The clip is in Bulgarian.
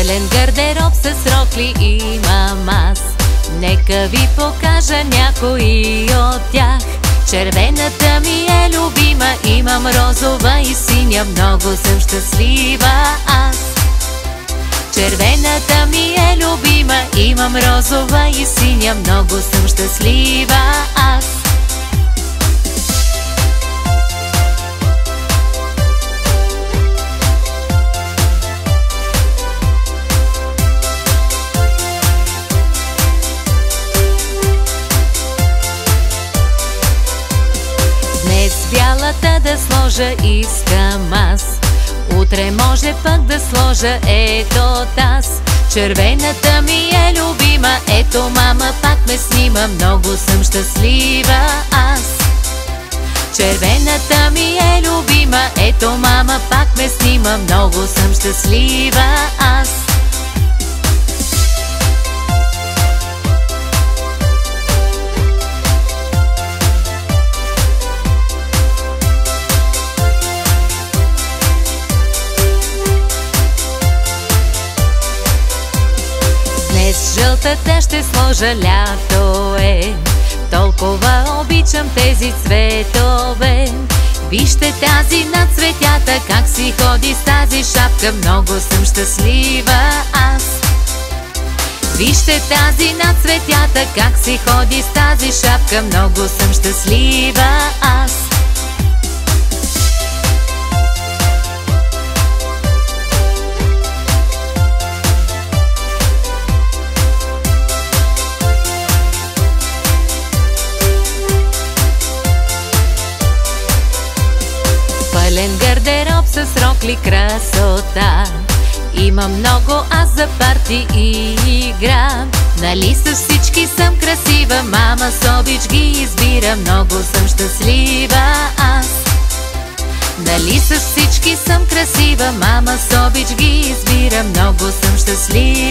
Пълен гардероб с рокли имам аз. Нека ви покажа някои от тях. Червената ми е любима, имам розова и синя, много съм щастлива аз. Червената ми е любима, имам розова и синя, много съм щастлива аз. Днес бялата да сложа искам аз, утре може пък да сложа ето таз. Червената ми е любима, ето мама пак ме снима, много съм щастлива аз. Червената ми е любима, ето мама пак ме снима, много съм щастлива аз. Жълтата ще сложа, лято е, толкова обичам тези цветове. Вижте тази над цветята, как си ходи с тази шапка, много съм щастлива аз. Вижте тази над цветята, как си ходи с тази шапка, много съм щастлива аз. Пълен гардероб с рокли, красота. Има много аз за парти и игра. Нали с всички съм красива, мама с обич ги избира, много съм щастлива аз. Нали с всички съм красива, мама с обич ги избира, много съм щастлива.